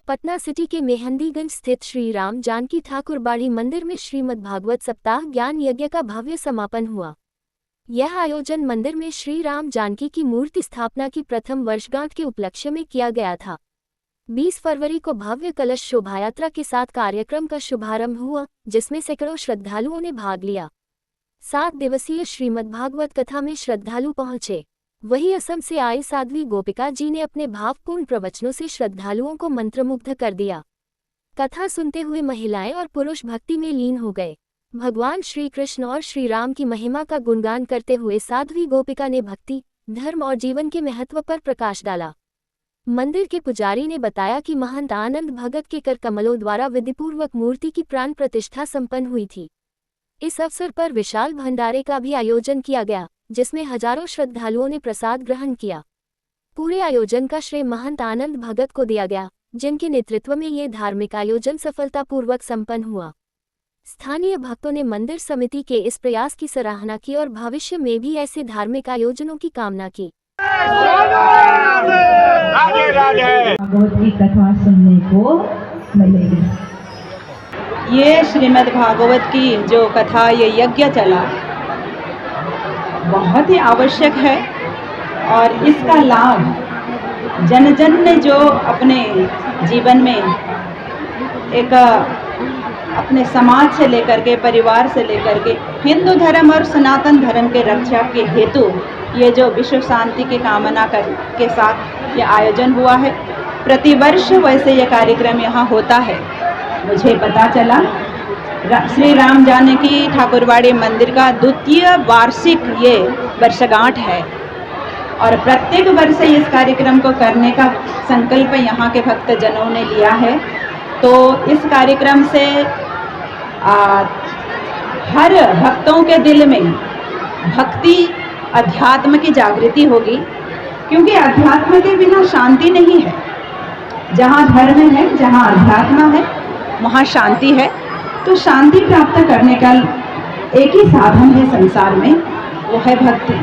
Patna city के मेहंदीगंज स्थित श्री राम जानकी ठाकुरबाड़ी मंदिर में श्रीमद् भागवत सप्ताह ज्ञान यज्ञ का भव्य समापन हुआ। यह आयोजन मंदिर में श्री राम जानकी की मूर्ति स्थापना की प्रथम वर्षगांठ के उपलक्ष्य में किया गया था। 20 फरवरी को भव्य कलश शोभायात्रा के साथ कार्यक्रम का शुभारंभ हुआ, जिसमें सैकड़ों श्रद्धालुओं ने भाग लिया। 7 दिवसीय श्रीमद् भागवत कथा में श्रद्धालु पहुंचे। वहीं असम से आई साध्वी गोपिका जी ने अपने भावपूर्ण प्रवचनों से श्रद्धालुओं को मंत्रमुग्ध कर दिया। कथा सुनते हुए महिलाएं और पुरुष भक्ति में लीन हो गए। भगवान श्री कृष्ण और श्री राम की महिमा का गुणगान करते हुए साध्वी गोपिका ने भक्ति, धर्म और जीवन के महत्व पर प्रकाश डाला। मंदिर के पुजारी ने बताया कि महंत आनंद भगत के कर कमलों द्वारा विधिपूर्वक मूर्ति की प्राण प्रतिष्ठा संपन्न हुई थी। इस अवसर पर विशाल भंडारे का भी आयोजन किया गया, जिसमें हजारों श्रद्धालुओं ने प्रसाद ग्रहण किया। पूरे आयोजन का श्रेय महंत आनंद भगत को दिया गया, जिनके नेतृत्व में ये धार्मिक आयोजन सफलतापूर्वक संपन्न हुआ। स्थानीय भक्तों ने मंदिर समिति के इस प्रयास की सराहना की और भविष्य में भी ऐसे धार्मिक आयोजनों की कामना की। भागवत की कथा सुनने को मिलेगी। ये श्रीमद् भागवत की जो कथा, ये यज्ञ चला, बहुत ही आवश्यक है और इसका लाभ जन जन ने जो अपने जीवन में एक अपने समाज से लेकर के, परिवार से लेकर के, हिंदू धर्म और सनातन धर्म के रक्षा के हेतु ये जो विश्व शांति की कामना के साथ ये आयोजन हुआ है। प्रतिवर्ष वैसे ये कार्यक्रम यहाँ होता है। मुझे पता चला श्री राम जानकी ठाकुरबाड़ी मंदिर का 2य वार्षिक ये वर्षगांठ है और प्रत्येक वर्ष इस कार्यक्रम को करने का संकल्प यहाँ के भक्तजनों ने लिया है। तो इस कार्यक्रम से हर भक्तों के दिल में भक्ति, अध्यात्म की जागृति होगी, क्योंकि अध्यात्म के बिना शांति नहीं है। जहाँ धर्म है, जहाँ अध्यात्म है, वहाँ शांति है। तो शांति प्राप्त करने का एक ही साधन है संसार में, वो है भक्ति।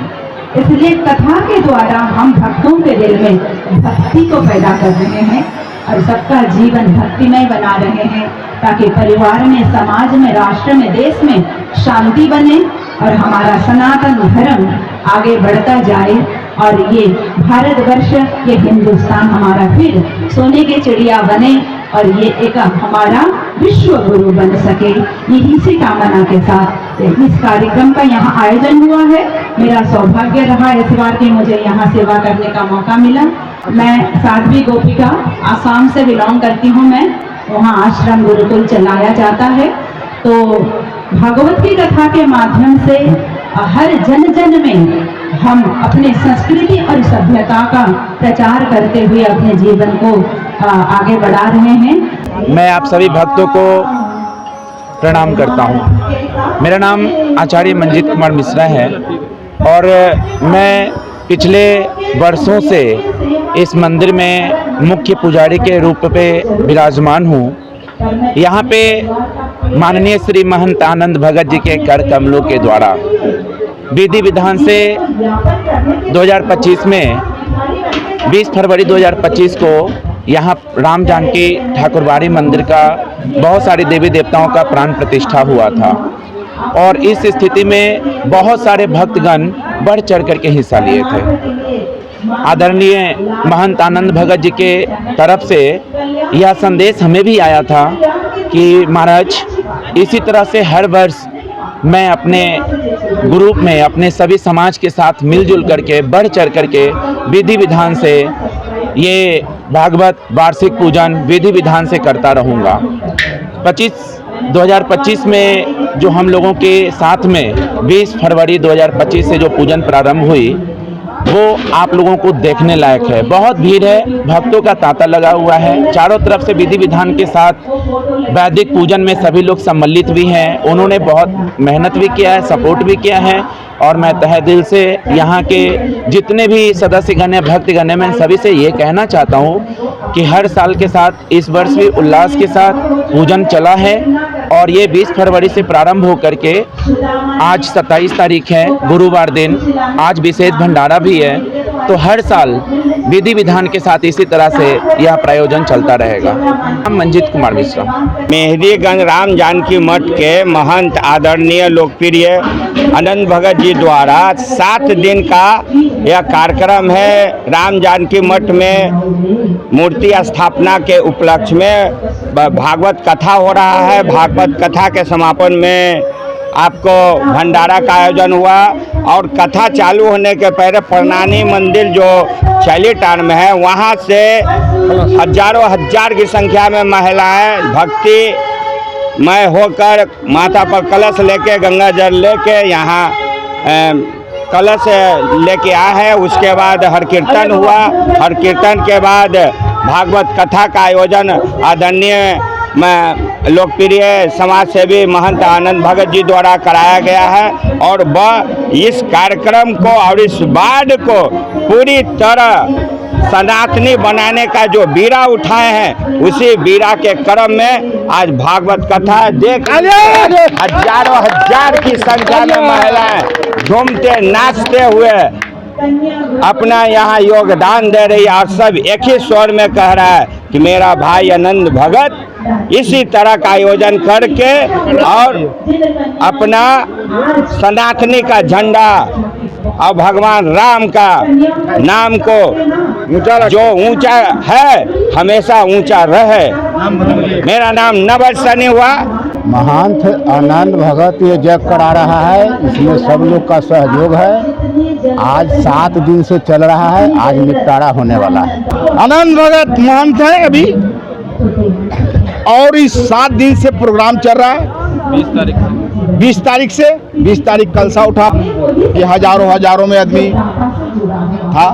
इसलिए कथा के द्वारा हम भक्तों के दिल में भक्ति को पैदा कर रहे हैं और सबका जीवन भक्तिमय बना रहे हैं, ताकि परिवार में, समाज में, राष्ट्र में, देश में शांति बने और हमारा सनातन धर्म आगे बढ़ता जाए और ये भारतवर्ष, ये हिंदुस्तान हमारा फिर सोने की चिड़िया बने और ये एक हमारा विश्व गुरु बन सके। यही सी कामना के साथ इस कार्यक्रम का यहाँ आयोजन हुआ है। मेरा सौभाग्य रहा इस बार कि मुझे यहाँ सेवा करने का मौका मिला। मैं साध्वी गोपिका, आसाम से बिलोंग करती हूँ। मैं वहाँ आश्रम गुरुकुल चलाया जाता है। तो भागवत की कथा के माध्यम से हर जन जन में हम अपने संस्कृति और सभ्यता का प्रचार करते हुए अपने जीवन को आगे बढ़ा रहे हैं। मैं आप सभी भक्तों को प्रणाम करता हूँ। मेरा नाम आचार्य मंजीत कुमार मिश्रा है और मैं पिछले वर्षों से इस मंदिर में मुख्य पुजारी के रूप पे विराजमान हूँ। यहाँ पे माननीय श्री महंत आनंद भगत जी के कर कमलों के द्वारा विधि विधान से 2025 में 20 फरवरी 2025 को यहाँ राम जानकी ठाकुरबाड़ी मंदिर का बहुत सारे देवी देवताओं का प्राण प्रतिष्ठा हुआ था और इस स्थिति में बहुत सारे भक्तगण बढ़ चढ़ करके हिस्सा लिए थे। आदरणीय महंत आनंद भगत जी के तरफ से यह संदेश हमें भी आया था कि महाराज, इसी तरह से हर वर्ष मैं अपने ग्रुप में अपने सभी समाज के साथ मिलजुल करके, बढ़ चढ़ करके विधि विधान से ये भागवत वार्षिक पूजन विधि विधान से करता रहूँगा। 2025 में जो हम लोगों के साथ में 20 फरवरी 2025 से जो पूजन प्रारंभ हुई, वो आप लोगों को देखने लायक है। बहुत भीड़ है, भक्तों का तांता लगा हुआ है। चारों तरफ से विधि विधान के साथ वैदिक पूजन में सभी लोग सम्मिलित भी हैं। उन्होंने बहुत मेहनत भी किया है, सपोर्ट भी किया है और मैं तहे दिल से यहाँ के जितने भी सदस्यगण हैं, भक्तगण हैं, मैं सभी से ये कहना चाहता हूँ कि हर साल के साथ इस वर्ष भी उल्लास के साथ पूजन चला है और ये 20 फरवरी से प्रारंभ होकर के आज 27 तारीख है, गुरुवार दिन, आज विशेष भंडारा भी है। तो हर साल विधि विधान के साथ इसी तरह से यह प्रायोजन चलता रहेगा। हम मंजीत कुमार मिश्रा। मेहंदीगंज राम जानकी मठ के महंत आदरणीय लोकप्रिय आनंद भगत जी द्वारा 7 दिन का यह कार्यक्रम है। राम जानकी मठ में मूर्ति स्थापना के उपलक्ष्य में भागवत कथा हो रहा है। भागवत कथा के समापन में आपको भंडारा का आयोजन हुआ और कथा चालू होने के पहले प्रणानी मंदिर जो चैलीटान में है, वहाँ से हजारों हजार की संख्या में महिलाएं भक्तिमय होकर माथा पर कलश लेके, गंगा जल लेके यहाँ कलश लेके आए हैं। उसके बाद हर कीर्तन हुआ। हर कीर्तन के बाद भागवत कथा का आयोजन आदरणीय लोकप्रिय समाज सेवी महंत आनंद भगत जी द्वारा कराया गया है और वह इस कार्यक्रम को और इस वार्ड को पूरी तरह सनातनी बनाने का जो बीड़ा उठाए हैं, उसी बीड़ा के क्रम में आज भागवत कथा देख हजारों हजार की संख्या में महिलाएं झूमते नाचते हुए अपना यहाँ योगदान दे रही है और सब एक ही स्वर में कह रहा है कि मेरा भाई आनंद भगत इसी तरह का आयोजन करके और अपना सनातनी का झंडा और भगवान राम का नाम को जो ऊंचा है हमेशा ऊंचा रहे। मेरा नाम नवल हुआ। महंत आनंद भगत ये जग करा रहा है, इसमें सब लोग का सहयोग है। आज 7 दिन से चल रहा है, आज निपटारा होने वाला है। आनंद भगत महंत है अभी और इस 7 दिन से प्रोग्राम चल रहा है। 20 तारीख कलसा उठा, ये हजारों में आदमी था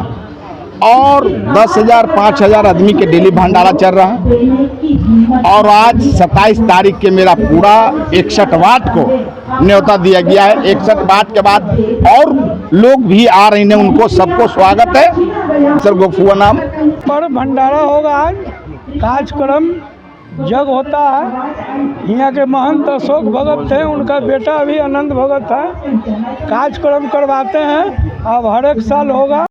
और 10,000 5,000 आदमी के डेली भंडारा चल रहा है। और आज 27 तारीख के मेरा पूरा 61 वाट को न्योता दिया गया है। 61 वाट के बाद और लोग भी आ रहे हैं, उनको सबको स्वागत है। सर गोफुआ नाम पर भंडारा होगा। आज कार्यक्रम जग होता है। यहाँ के महंत अशोक भगत थे, उनका बेटा भी आनंद भगत है। कार्यक्रम करवाते हैं, अब हर एक साल होगा।